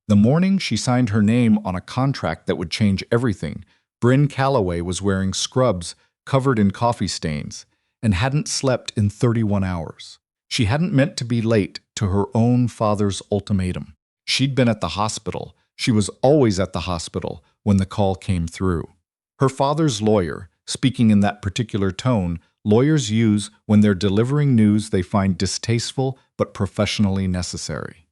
The morning she signed her name on a contract that would change everything, Brynn Calloway was wearing scrubs covered in coffee stains and hadn't slept in 31 hours. She hadn't meant to be late to her own father's ultimatum. She'd been at the hospital. She was always at the hospital when the call came through. Her father's lawyer, speaking in that particular tone lawyers use when they're delivering news they find distasteful but professionally necessary.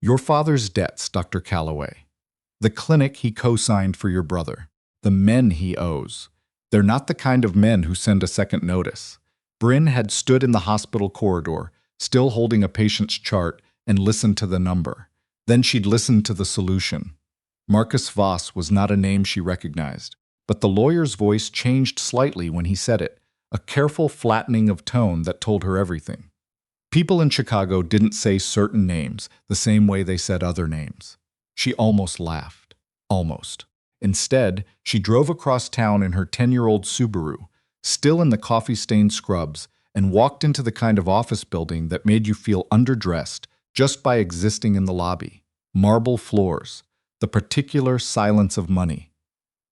Your father's debts, Dr. Calloway. The clinic he co-signed for your brother. The men he owes. They're not the kind of men who send a second notice. Brynn had stood in the hospital corridor, still holding a patient's chart, and listened to the number. Then she'd listened to the solution. Marcus Voss was not a name she recognized, but the lawyer's voice changed slightly when he said it, a careful flattening of tone that told her everything. People in Chicago didn't say certain names the same way they said other names. She almost laughed. Almost. Instead, she drove across town in her 10-year-old Subaru, still in the coffee-stained scrubs, and walked into the kind of office building that made you feel underdressed just by existing in the lobby. Marble floors, the particular silence of money.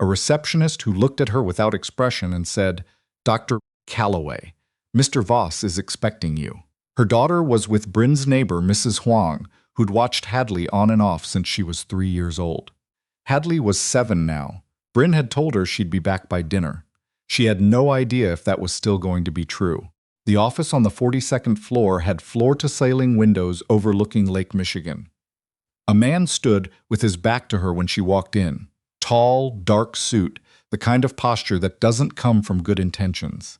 A receptionist who looked at her without expression and said, "Dr. Calloway, Mr. Voss is expecting you." Her daughter was with Brynn's neighbor, Mrs. Huang, who'd watched Hadley on and off since she was 3 years old. Hadley was 7 now. Brynn had told her she'd be back by dinner. She had no idea if that was still going to be true. The office on the 42nd floor had floor-to-ceiling windows overlooking Lake Michigan. A man stood with his back to her when she walked in. Tall, dark suit, the kind of posture that doesn't come from good intentions.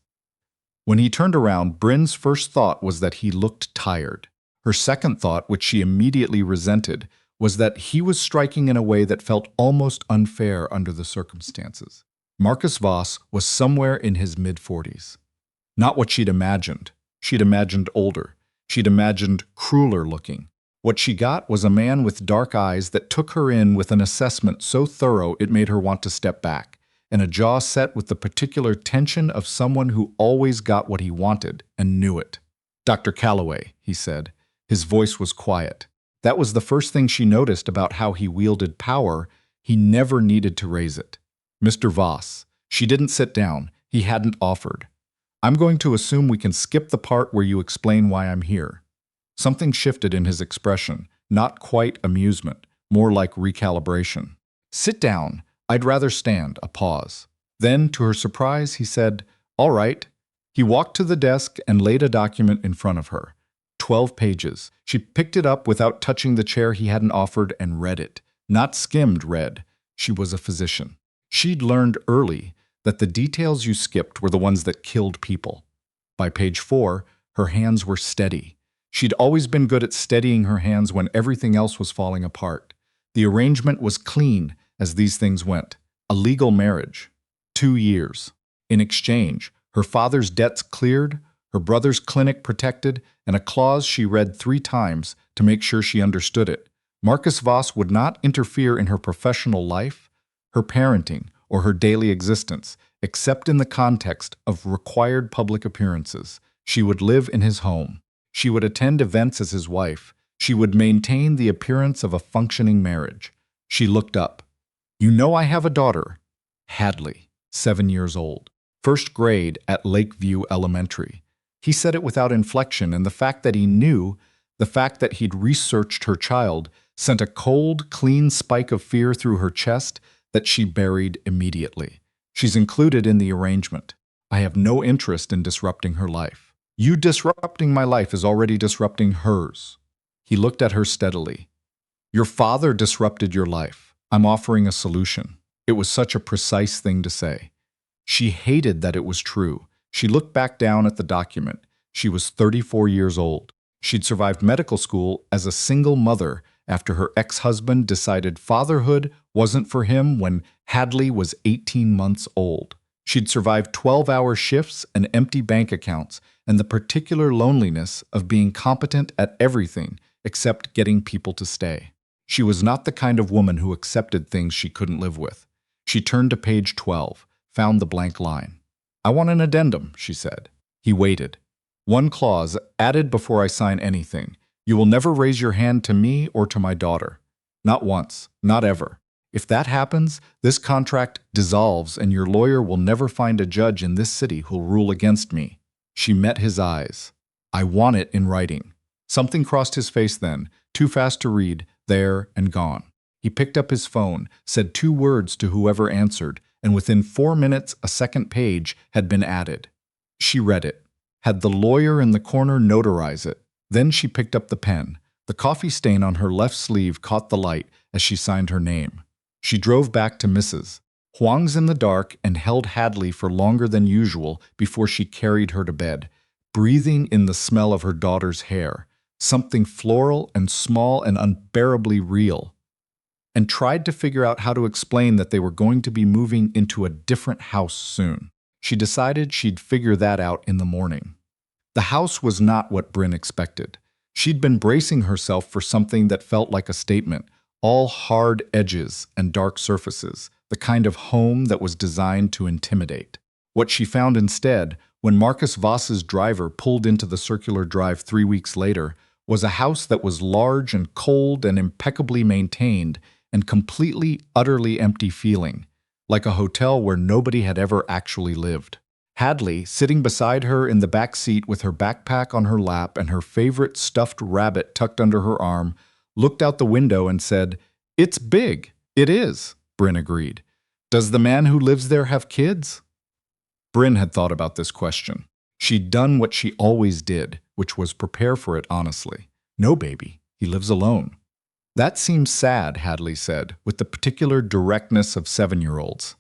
When he turned around, Brynn's first thought was that he looked tired. Her second thought, which she immediately resented, was that he was striking in a way that felt almost unfair under the circumstances. Marcus Voss was somewhere in his mid-40s. Not what she'd imagined. She'd imagined older. She'd imagined crueler looking. What she got was a man with dark eyes that took her in with an assessment so thorough it made her want to step back, and a jaw set with the particular tension of someone who always got what he wanted and knew it. "Dr. Calloway," he said. His voice was quiet. That was the first thing she noticed about how he wielded power. He never needed to raise it. "Mr. Voss." She didn't sit down. He hadn't offered. "I'm going to assume we can skip the part where you explain why I'm here." Something shifted in his expression, not quite amusement, more like recalibration. "Sit down. I'd rather stand." A pause. Then, to her surprise, he said, "All right." He walked to the desk and laid a document in front of her. 12 pages. She picked it up without touching the chair he hadn't offered and read it. Not skimmed read. She was a physician. She'd learned early that the details you skipped were the ones that killed people. By page 4, her hands were steady. She'd always been good at steadying her hands when everything else was falling apart. The arrangement was clean as these things went. A legal marriage. 2 years. In exchange, her father's debts cleared, her brother's clinic protected, and a clause she read 3 times to make sure she understood it. Marcus Voss would not interfere in her professional life, her parenting, or her daily existence, except in the context of required public appearances. She would live in his home. She would attend events as his wife. She would maintain the appearance of a functioning marriage. She looked up. "You know I have a daughter." Hadley, 7 years old. First grade at Lakeview Elementary. He said it without inflection, and the fact that he knew, the fact that he'd researched her child, sent a cold, clean spike of fear through her chest that she buried immediately. "She's included in the arrangement. I have no interest in disrupting her life." "You disrupting my life is already disrupting hers." He looked at her steadily. "Your father disrupted your life. I'm offering a solution." It was such a precise thing to say. She hated that it was true. She looked back down at the document. She was 34 years old. She'd survived medical school as a single mother after her ex-husband decided fatherhood wasn't for him when Hadley was 18 months old. She'd survived 12-hour shifts and empty bank accounts and the particular loneliness of being competent at everything except getting people to stay. She was not the kind of woman who accepted things she couldn't live with. She turned to page 12, found the blank line. "I want an addendum," she said. He waited. "One clause, added before I sign anything. You will never raise your hand to me or to my daughter." Not once, not ever. If that happens, this contract dissolves and your lawyer will never find a judge in this city who'll rule against me. She met his eyes. I want it in writing. Something crossed his face then, too fast to read, there and gone. He picked up his phone, said 2 words to whoever answered, and within 4 minutes a second page had been added. She read it, had the lawyer in the corner notarize it. Then she picked up the pen. The coffee stain on her left sleeve caught the light as she signed her name. She drove back to Mrs. Huang's in the dark and held Hadley for longer than usual before she carried her to bed, breathing in the smell of her daughter's hair, something floral and small and unbearably real, and tried to figure out how to explain that they were going to be moving into a different house soon. She decided she'd figure that out in the morning. The house was not what Brynn expected. She'd been bracing herself for something that felt like a statement, all hard edges and dark surfaces, the kind of home that was designed to intimidate. What she found instead, when Marcus Voss's driver pulled into the circular drive 3 weeks later, was a house that was large and cold and impeccably maintained and completely, utterly empty feeling, like a hotel where nobody had ever actually lived. Hadley, sitting beside her in the back seat with her backpack on her lap and her favorite stuffed rabbit tucked under her arm, looked out the window and said, "It's big." "It is," Brynn agreed. "Does the man who lives there have kids?" Brynn had thought about this question. She'd done what she always did, which was prepare for it honestly. "No, baby. He lives alone." "That seems sad," Hadley said, with the particular directness of 7-year-olds.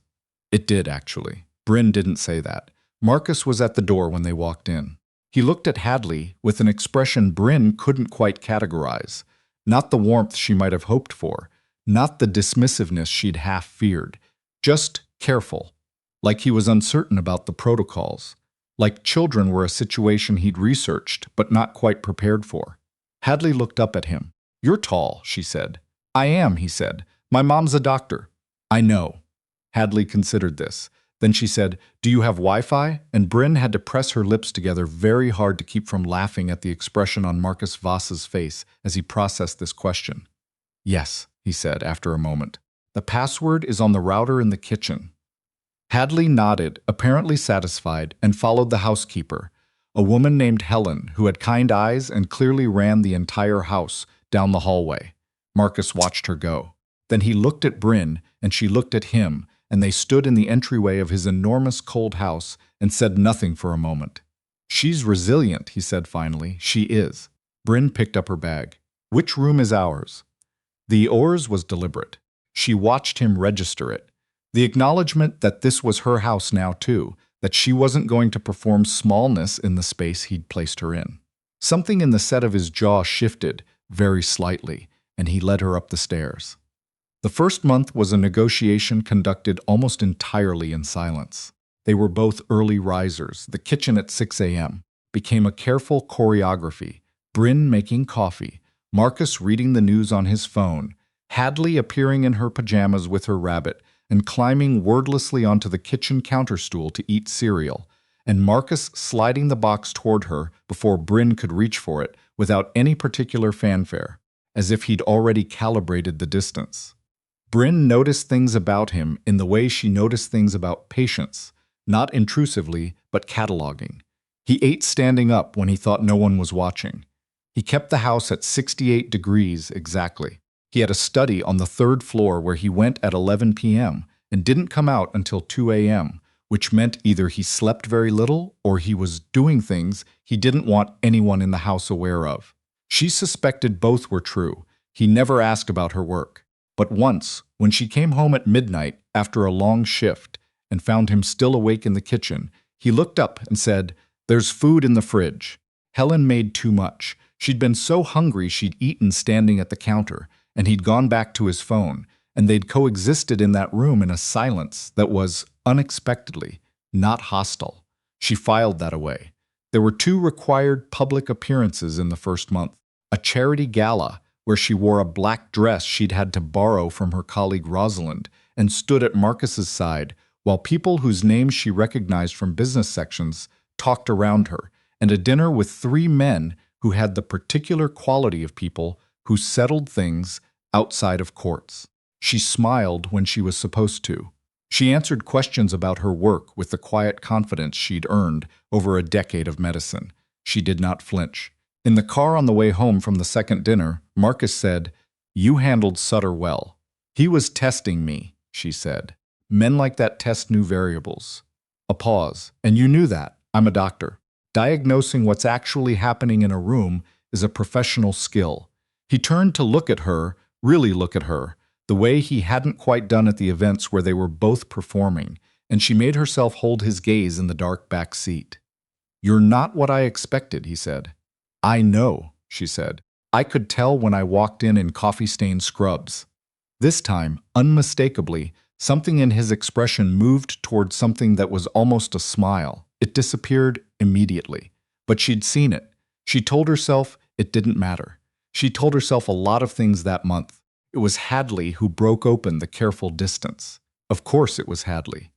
It did, actually. Brynn didn't say that. Marcus was at the door when they walked in. He looked at Hadley with an expression Brynn couldn't quite categorize. Not the warmth she might have hoped for, not the dismissiveness she'd half feared. Just careful, like he was uncertain about the protocols, like children were a situation he'd researched but not quite prepared for. Hadley looked up at him. "You're tall," she said. "I am," he said. "My mom's a doctor." "I know." Hadley considered this. Then she said, "Do you have Wi-Fi?" And Brynn had to press her lips together very hard to keep from laughing at the expression on Marcus Voss's face as he processed this question. "Yes," he said after a moment. "The password is on the router in the kitchen." Hadley nodded, apparently satisfied, and followed the housekeeper, a woman named Helen who had kind eyes and clearly ran the entire house, down the hallway. Marcus watched her go. Then he looked at Brynn, and she looked at him, and they stood in the entryway of his enormous cold house and said nothing for a moment. "She's resilient," he said finally. "She is." Brynn picked up her bag. "Which room is ours?" The ours was deliberate. She watched him register it. The acknowledgement that this was her house now too, that she wasn't going to perform smallness in the space he'd placed her in. Something in the set of his jaw shifted, very slightly, and he led her up the stairs. The first month was a negotiation conducted almost entirely in silence. They were both early risers. The kitchen at 6 a.m. became a careful choreography. Brynn making coffee, Marcus reading the news on his phone, Hadley appearing in her pajamas with her rabbit and climbing wordlessly onto the kitchen counterstool to eat cereal, and Marcus sliding the box toward her before Brynn could reach for it without any particular fanfare, as if he'd already calibrated the distance. Brynn noticed things about him in the way she noticed things about patients, not intrusively, but cataloging. He ate standing up when he thought no one was watching. He kept the house at 68 degrees exactly. He had a study on the 3rd floor where he went at 11 p.m. and didn't come out until 2 a.m., which meant either he slept very little or he was doing things he didn't want anyone in the house aware of. She suspected both were true. He never asked about her work. But once, when she came home at midnight after a long shift and found him still awake in the kitchen, he looked up and said, "There's food in the fridge." Helen made too much. She'd been so hungry she'd eaten standing at the counter, and he'd gone back to his phone, and they'd coexisted in that room in a silence that was, unexpectedly, not hostile. She filed that away. There were 2 required public appearances in the first month. A charity gala, where she wore a black dress she'd had to borrow from her colleague Rosalind and stood at Marcus's side, while people whose names she recognized from business sections talked around her, and a dinner with 3 men who had the particular quality of people who settled things outside of courts. She smiled when she was supposed to. She answered questions about her work with the quiet confidence she'd earned over a decade of medicine. She did not flinch. In the car on the way home from the second dinner, Marcus said, "You handled Sutter well." "He was testing me," she said. "Men like that test new variables." A pause. "And you knew that. I'm a doctor. Diagnosing what's actually happening in a room is a professional skill." He turned to look at her, really look at her, the way he hadn't quite done at the events where they were both performing, and she made herself hold his gaze in the dark back seat. "You're not what I expected," he said. "I know," she said. "I could tell when I walked in coffee-stained scrubs." This time, unmistakably, something in his expression moved toward something that was almost a smile. It disappeared immediately. But she'd seen it. She told herself it didn't matter. She told herself a lot of things that month. It was Hadley who broke open the careful distance. Of course it was Hadley.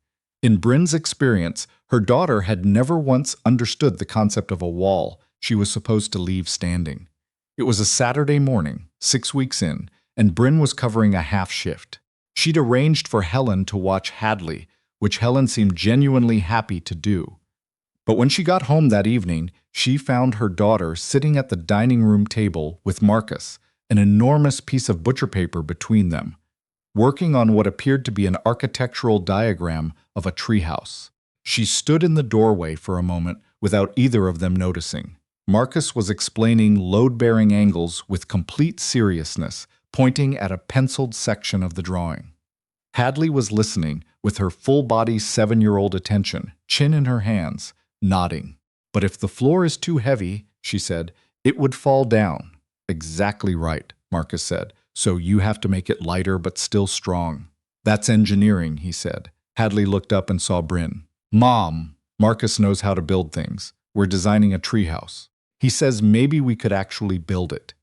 In Brynn's experience, her daughter had never once understood the concept of a wall she was supposed to leave standing. It was a Saturday morning, 6 weeks in, and Brynn was covering a half shift. She'd arranged for Helen to watch Hadley, which Helen seemed genuinely happy to do. But when she got home that evening, she found her daughter sitting at the dining room table with Marcus, an enormous piece of butcher paper between them, working on what appeared to be an architectural diagram of a treehouse. She stood in the doorway for a moment without either of them noticing. Marcus was explaining load-bearing angles with complete seriousness, pointing at a penciled section of the drawing. Hadley was listening with her full-body 7-year-old attention, chin in her hands, nodding. "But if the floor is too heavy," she said, "it would fall down." "Exactly right," Marcus said. "So you have to make it lighter but still strong." "That's engineering," he said. Hadley looked up and saw Brynn. "Mom, Marcus knows how to build things. We're designing a treehouse. He says maybe we could actually build it."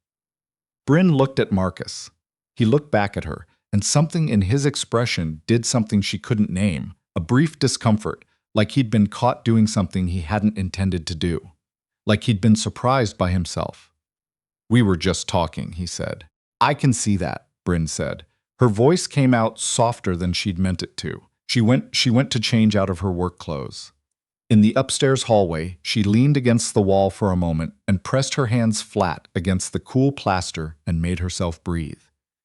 Brynn looked at Marcus. He looked back at her, and something in his expression did something she couldn't name, a brief discomfort, like he'd been caught doing something he hadn't intended to do, like he'd been surprised by himself. "We were just talking," he said. "I can see that," Brynn said. Her voice came out softer than she'd meant it to. She went to change out of her work clothes. In the upstairs hallway, she leaned against the wall for a moment and pressed her hands flat against the cool plaster and made herself breathe.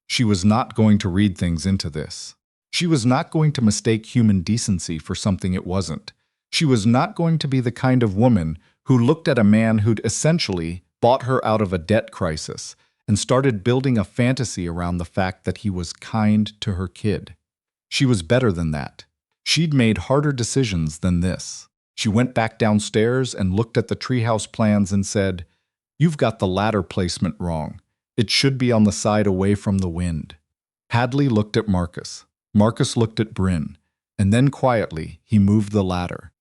She was not going to read things into this. She was not going to mistake human decency for something it wasn't. She was not going to be the kind of woman who looked at a man who'd essentially bought her out of a debt crisis and started building a fantasy around the fact that he was kind to her kid. She was better than that. She'd made harder decisions than this. She went back downstairs and looked at the treehouse plans and said, "You've got the ladder placement wrong. It should be on the side away from the wind." Hadley looked at Marcus. Marcus looked at Brynn, and then quietly he moved the ladder.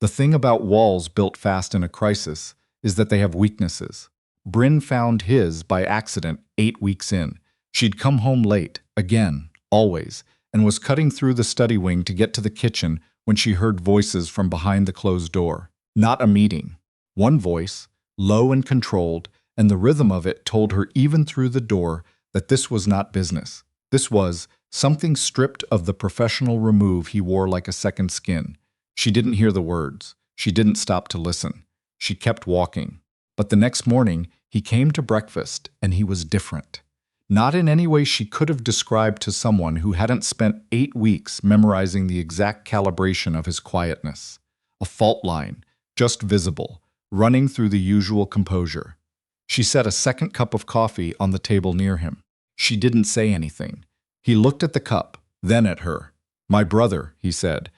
The thing about walls built fast in a crisis is that they have weaknesses. Brynn found his by accident 8 weeks in. She'd come home late, again, always, and was cutting through the study wing to get to the kitchen when she heard voices from behind the closed door. Not a meeting. One voice, low and controlled, and the rhythm of it told her even through the door that this was not business. This was something stripped of the professional remove he wore like a second skin. She didn't hear the words. She didn't stop to listen. She kept walking. But the next morning, he came to breakfast, and he was different. Not in any way she could have described to someone who hadn't spent 8 weeks memorizing the exact calibration of his quietness. A fault line, just visible, running through the usual composure. She set a second cup of coffee on the table near him. She didn't say anything. He looked at the cup, then at her. "My brother," he said.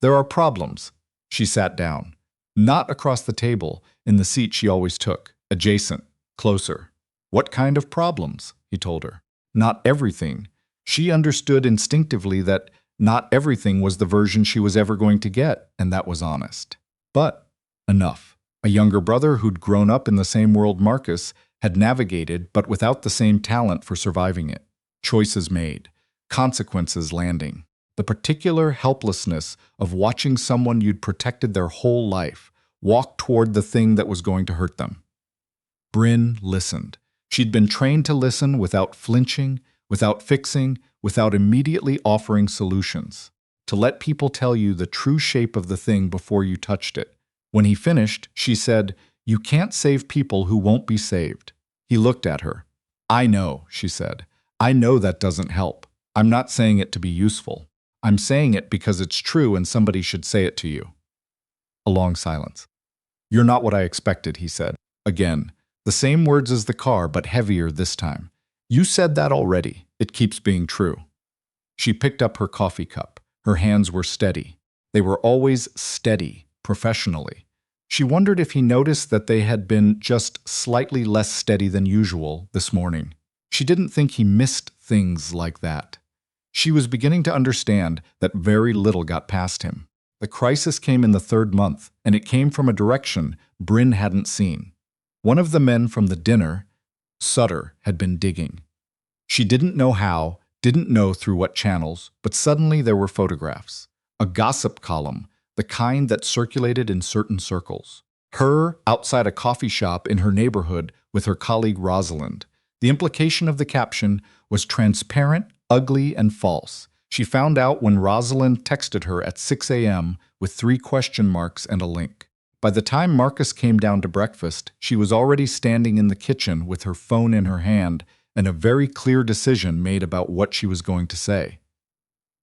There are problems." She sat down. Not across the table, in the seat she always took, adjacent, closer. "What kind of problems?" he told her. "Not everything." She understood instinctively that not everything was the version she was ever going to get, and that was honest. But enough. A younger brother who'd grown up in the same world Marcus had navigated, but without the same talent for surviving it. Choices made. Consequences landing. The particular helplessness of watching someone you'd protected their whole life walk toward the thing that was going to hurt them. Brynn listened. She'd been trained to listen without flinching, without fixing, without immediately offering solutions. To let people tell you the true shape of the thing before you touched it. When he finished, she said, "You can't save people who won't be saved." He looked at her. "I know," she said. "I know that doesn't help. I'm not saying it to be useful. I'm saying it because it's true and somebody should say it to you." A long silence. "You're not what I expected," he said. Again, the same words as the car, but heavier this time. "You said that already. It keeps being true." She picked up her coffee cup. Her hands were steady. They were always steady, professionally. She wondered if he noticed that they had been just slightly less steady than usual this morning. She didn't think he missed things like that. She was beginning to understand that very little got past him. The crisis came in the third month, and it came from a direction Brynn hadn't seen. One of the men from the dinner, Sutter, had been digging. She didn't know how, didn't know through what channels, but suddenly there were photographs. A gossip column, the kind that circulated in certain circles. Her outside a coffee shop in her neighborhood with her colleague Rosalind. The implication of the caption was transparent, ugly, and false. She found out when Rosalind texted her at 6 a.m. with 3 question marks and a link. By the time Marcus came down to breakfast, she was already standing in the kitchen with her phone in her hand and a very clear decision made about what she was going to say.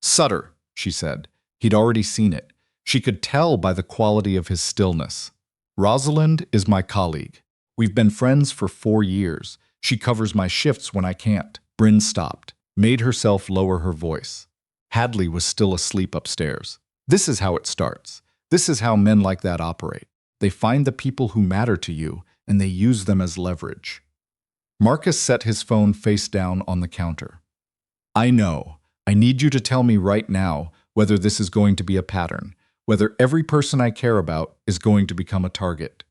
"Sutter," she said. He'd already seen it. She could tell by the quality of his stillness. "Rosalind is my colleague. We've been friends for 4 years. She covers my shifts when I can't." Brynn stopped, made herself lower her voice. Hadley was still asleep upstairs. "This is how it starts. This is how men like that operate. They find the people who matter to you, and they use them as leverage." Marcus set his phone face down on the counter. "I know. I need you to tell me right now whether this is going to be a pattern, whether every person I care about is going to become a target."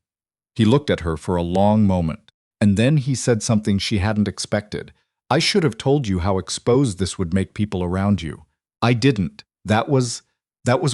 He looked at her for a long moment, and then he said something she hadn't expected. "I should have told you how exposed this would make people around you. I didn't. That was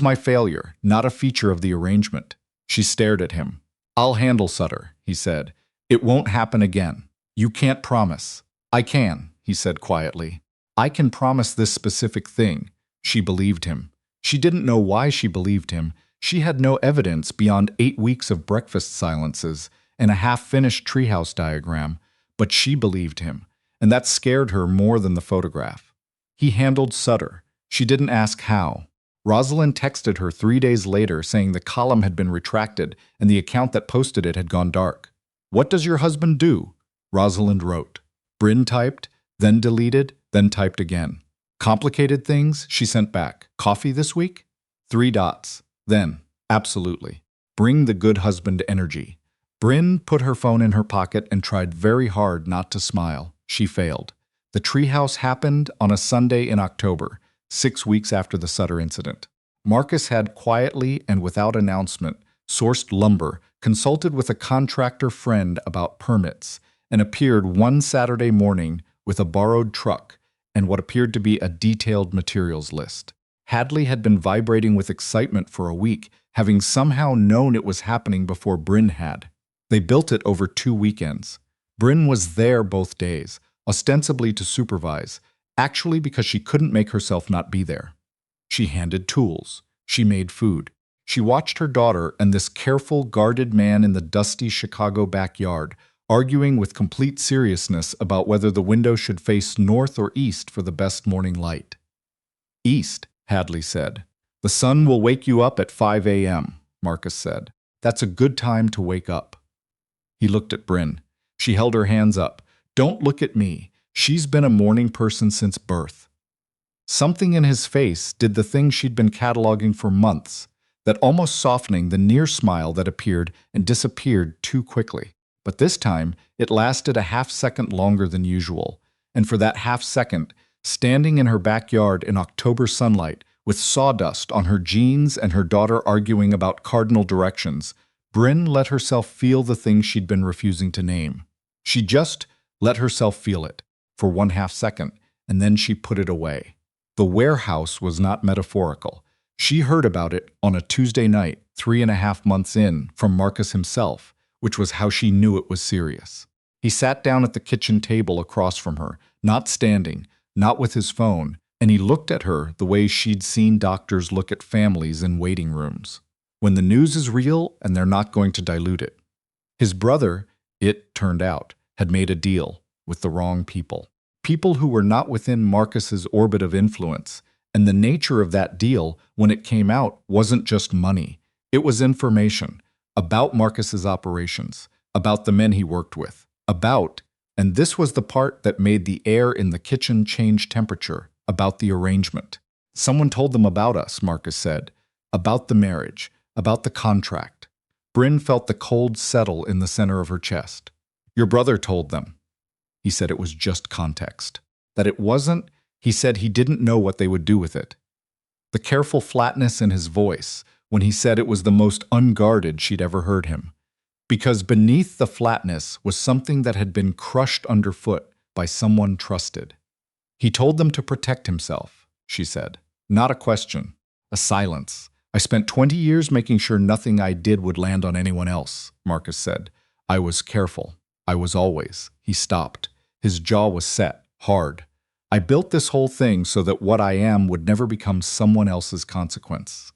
my failure, not a feature of the arrangement." She stared at him. "I'll handle Sutter," he said. "It won't happen again." "You can't promise." "I can," he said quietly. "I can promise this specific thing." She believed him. She didn't know why she believed him. She had no evidence beyond 8 weeks of breakfast silences and a half-finished treehouse diagram, but she believed him, and that scared her more than the photograph. He handled Sutter. She didn't ask how. Rosalind texted her 3 days later saying the column had been retracted and the account that posted it had gone dark. "What does your husband do?" Rosalind wrote. Brynn typed, then deleted, then typed again. "Complicated things?" she sent back. "Coffee this week?" 3 dots. Then, absolutely. Bring the good husband energy. Brynn put her phone in her pocket and tried very hard not to smile. She failed. The treehouse happened on a Sunday in October, 6 weeks after the Sutter incident. Marcus had quietly and without announcement sourced lumber, consulted with a contractor friend about permits, and appeared one Saturday morning with a borrowed truck and what appeared to be a detailed materials list. Hadley had been vibrating with excitement for a week, having somehow known it was happening before Brynn had. They built it over 2 weekends. Brynn was there both days, ostensibly to supervise, actually because she couldn't make herself not be there. She handed tools. She made food. She watched her daughter and this careful, guarded man in the dusty Chicago backyard, arguing with complete seriousness about whether the window should face north or east for the best morning light. "East," Hadley said. "The sun will wake you up at 5 a.m., Marcus said. "That's a good time to wake up." He looked at Brynn. She held her hands up. "Don't look at me. She's been a morning person since birth." Something in his face did the thing she'd been cataloging for months, that almost softening the near smile that appeared and disappeared too quickly. But this time, it lasted a half-second longer than usual, and for that half-second, standing in her backyard in October sunlight, with sawdust on her jeans and her daughter arguing about cardinal directions, Brynn let herself feel the thing she'd been refusing to name. She just let herself feel it, for 1/2 second, and then she put it away. The warehouse was not metaphorical. She heard about it on a Tuesday night, 3.5 months in, from Marcus himself, which was how she knew it was serious. He sat down at the kitchen table across from her, not standing, not with his phone, and he looked at her the way she'd seen doctors look at families in waiting rooms. When the news is real and they're not going to dilute it. His brother, it turned out, had made a deal with the wrong people. People who were not within Marcus's orbit of influence. And the nature of that deal, when it came out, wasn't just money. It was information about Marcus's operations, about the men he worked with, and this was the part that made the air in the kitchen change temperature, about the arrangement. Someone told them about us, Marcus said, about the marriage, about the contract. Brynn felt the cold settle in the center of her chest. Your brother told them. He said it was just context. That it wasn't, he said he didn't know what they would do with it. The careful flatness in his voice when he said it was the most unguarded she'd ever heard him. Because beneath the flatness was something that had been crushed underfoot by someone trusted. He told them to protect himself, she said. Not a question. A silence. I spent 20 years making sure nothing I did would land on anyone else, Marcus said. I was careful. I was always. He stopped. His jaw was set, hard. I built this whole thing so that what I am would never become someone else's consequence.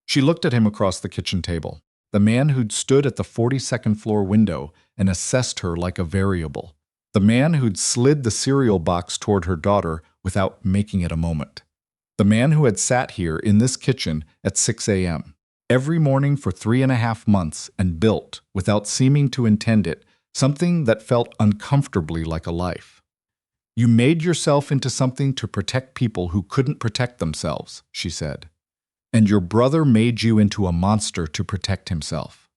She looked at him across the kitchen table. The man who'd stood at the 42nd floor window and assessed her like a variable. The man who'd slid the cereal box toward her daughter without making it a moment. The man who had sat here in this kitchen at 6 a.m. every morning for 3.5 months and built, without seeming to intend it, something that felt uncomfortably like a life. You made yourself into something to protect people who couldn't protect themselves, she said. And your brother made you into a monster to protect himself.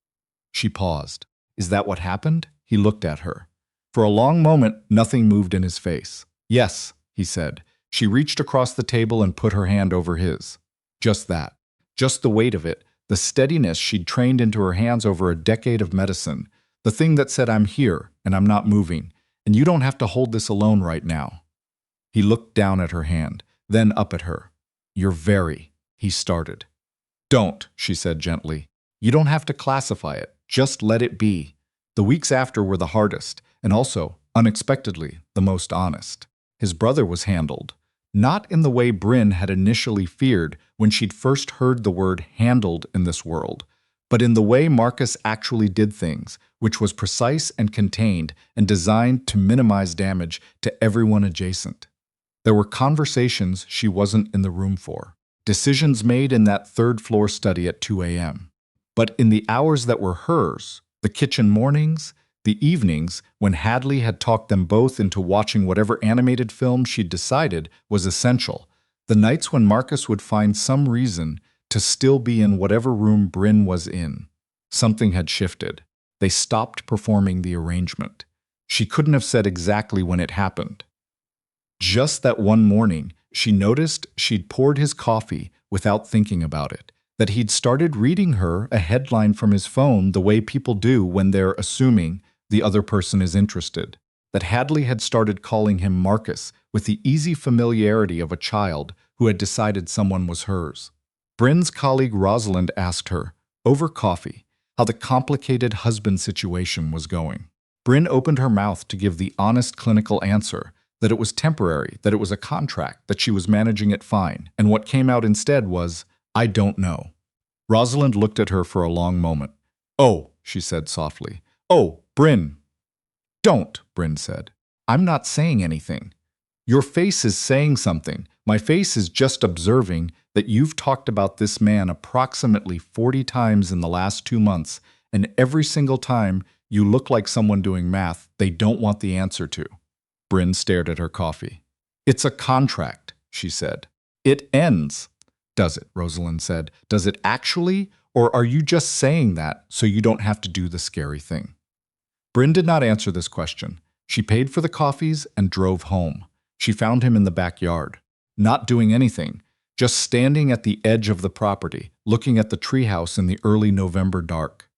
She paused. Is that what happened? He looked at her. For a long moment, nothing moved in his face. Yes, he said. She reached across the table and put her hand over his. Just that. Just the weight of it, the steadiness she'd trained into her hands over a decade of medicine, the thing that said, I'm here and I'm not moving, and you don't have to hold this alone right now. He looked down at her hand, then up at her. You're very, he started. Don't, she said gently. You don't have to classify it, just let it be. The weeks after were the hardest, and also, unexpectedly, the most honest. His brother was handled. Not in the way Brynn had initially feared when she'd first heard the word handled in this world, but in the way Marcus actually did things, which was precise and contained and designed to minimize damage to everyone adjacent. There were conversations she wasn't in the room for, decisions made in that third-floor study at 2 a.m. But in the hours that were hers, the kitchen mornings, the evenings when Hadley had talked them both into watching whatever animated film she'd decided was essential, the nights when Marcus would find some reason to still be in whatever room Brynn was in. Something had shifted. They stopped performing the arrangement. She couldn't have said exactly when it happened. Just that one morning, she noticed she'd poured his coffee without thinking about it, that he'd started reading her a headline from his phone the way people do when they're assuming the other person is interested, that Hadley had started calling him Marcus with the easy familiarity of a child who had decided someone was hers. Brynn's colleague Rosalind asked her, over coffee, how the complicated husband situation was going. Brynn opened her mouth to give the honest clinical answer, that it was temporary, that it was a contract, that she was managing it fine, and what came out instead was, I don't know. Rosalind looked at her for a long moment. Oh, she said softly. Oh, Brynn. Don't, Brynn said. I'm not saying anything. Your face is saying something. My face is just observing that you've talked about this man approximately 40 times in the last 2 months, and every single time you look like someone doing math they don't want the answer to. Brynn stared at her coffee. It's a contract, she said. It ends. Does it, Rosalind said. Does it actually, or are you just saying that so you don't have to do the scary thing? Brynn did not answer this question. She paid for the coffees and drove home. She found him in the backyard, not doing anything, just standing at the edge of the property, looking at the treehouse in the early November dark.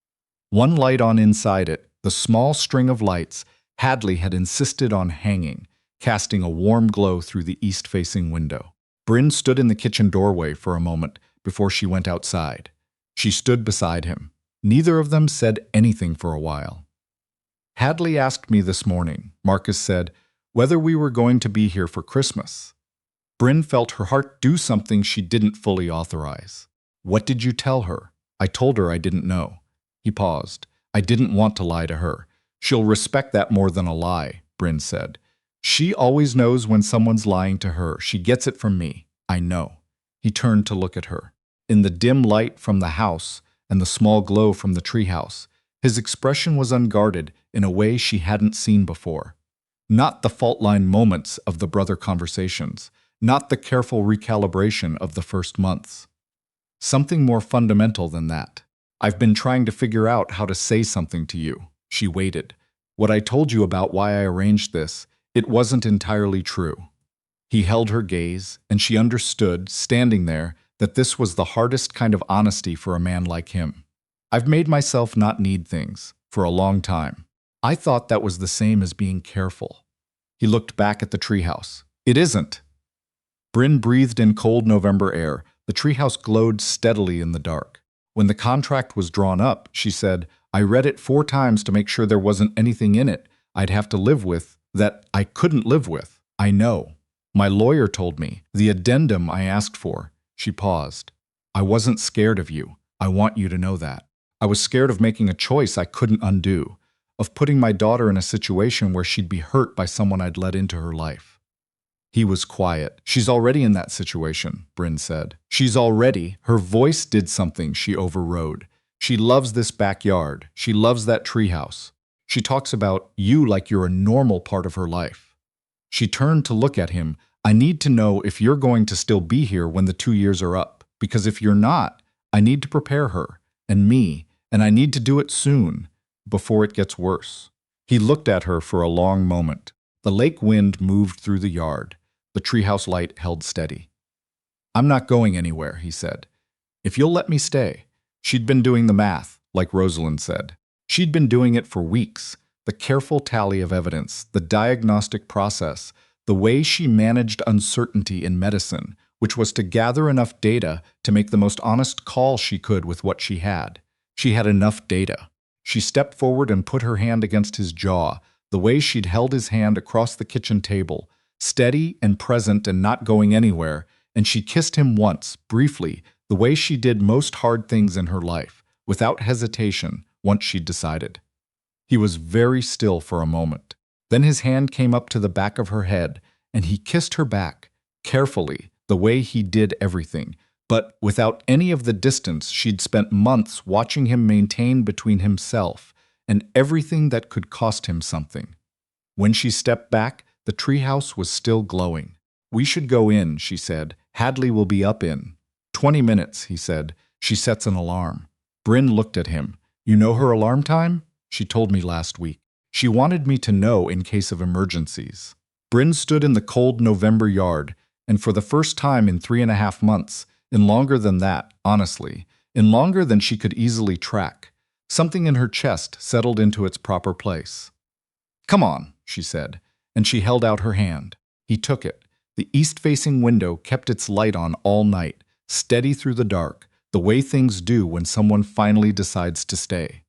One light on inside it, the small string of lights Hadley had insisted on hanging, casting a warm glow through the east-facing window. Brynn stood in the kitchen doorway for a moment before she went outside. She stood beside him. Neither of them said anything for a while. Hadley asked me this morning, Marcus said, whether we were going to be here for Christmas. Brynn felt her heart do something she didn't fully authorize. What did you tell her? I told her I didn't know. He paused. I didn't want to lie to her. She'll respect that more than a lie, Brynn said. She always knows when someone's lying to her. She gets it from me. I know. He turned to look at her. In the dim light from the house and the small glow from the treehouse, his expression was unguarded in a way she hadn't seen before. Not the fault-line moments of the brother conversations, not the careful recalibration of the first months. Something more fundamental than that. I've been trying to figure out how to say something to you. She waited. What I told you about why I arranged this, it wasn't entirely true. He held her gaze, and she understood, standing there, that this was the hardest kind of honesty for a man like him. I've made myself not need things for a long time. I thought that was the same as being careful. He looked back at the treehouse. It isn't. Brynn breathed in cold November air. The treehouse glowed steadily in the dark. When the contract was drawn up, she said, I read it 4 times to make sure there wasn't anything in it I'd have to live with that I couldn't live with. I know. My lawyer told me. The addendum I asked for. She paused. I wasn't scared of you. I want you to know that. I was scared of making a choice I couldn't undo, of putting my daughter in a situation where she'd be hurt by someone I'd let into her life. He was quiet. She's already in that situation, Brynn said. She's already. Her voice did something she overrode. She loves this backyard. She loves that treehouse. She talks about you like you're a normal part of her life. She turned to look at him. I need to know if you're going to still be here when the 2 years are up, because if you're not, I need to prepare her and me, and I need to do it soon, before it gets worse. He looked at her for a long moment. The lake wind moved through the yard. The treehouse light held steady. I'm not going anywhere, he said. If you'll let me stay. She'd been doing the math, like Rosalind said. She'd been doing it for weeks. The careful tally of evidence, the diagnostic process, the way she managed uncertainty in medicine, which was to gather enough data to make the most honest call she could with what she had. She had enough data. She stepped forward and put her hand against his jaw, the way she'd held his hand across the kitchen table, steady and present and not going anywhere, and she kissed him once, briefly, the way she did most hard things in her life, without hesitation, once she'd decided. He was very still for a moment. Then his hand came up to the back of her head, and he kissed her back, carefully, the way he did everything, but without any of the distance she'd spent months watching him maintain between himself and everything that could cost him something. When she stepped back, the treehouse was still glowing. We should go in, she said. Hadley will be up in 20 minutes, he said. She sets an alarm. Brynn looked at him. You know her alarm time? She told me last week. She wanted me to know in case of emergencies. Brynn stood in the cold November yard, and for the first time in 3.5 months, in longer than that, honestly, in longer than she could easily track, something in her chest settled into its proper place. Come on, she said, and she held out her hand. He took it. The east-facing window kept its light on all night, steady through the dark, the way things do when someone finally decides to stay.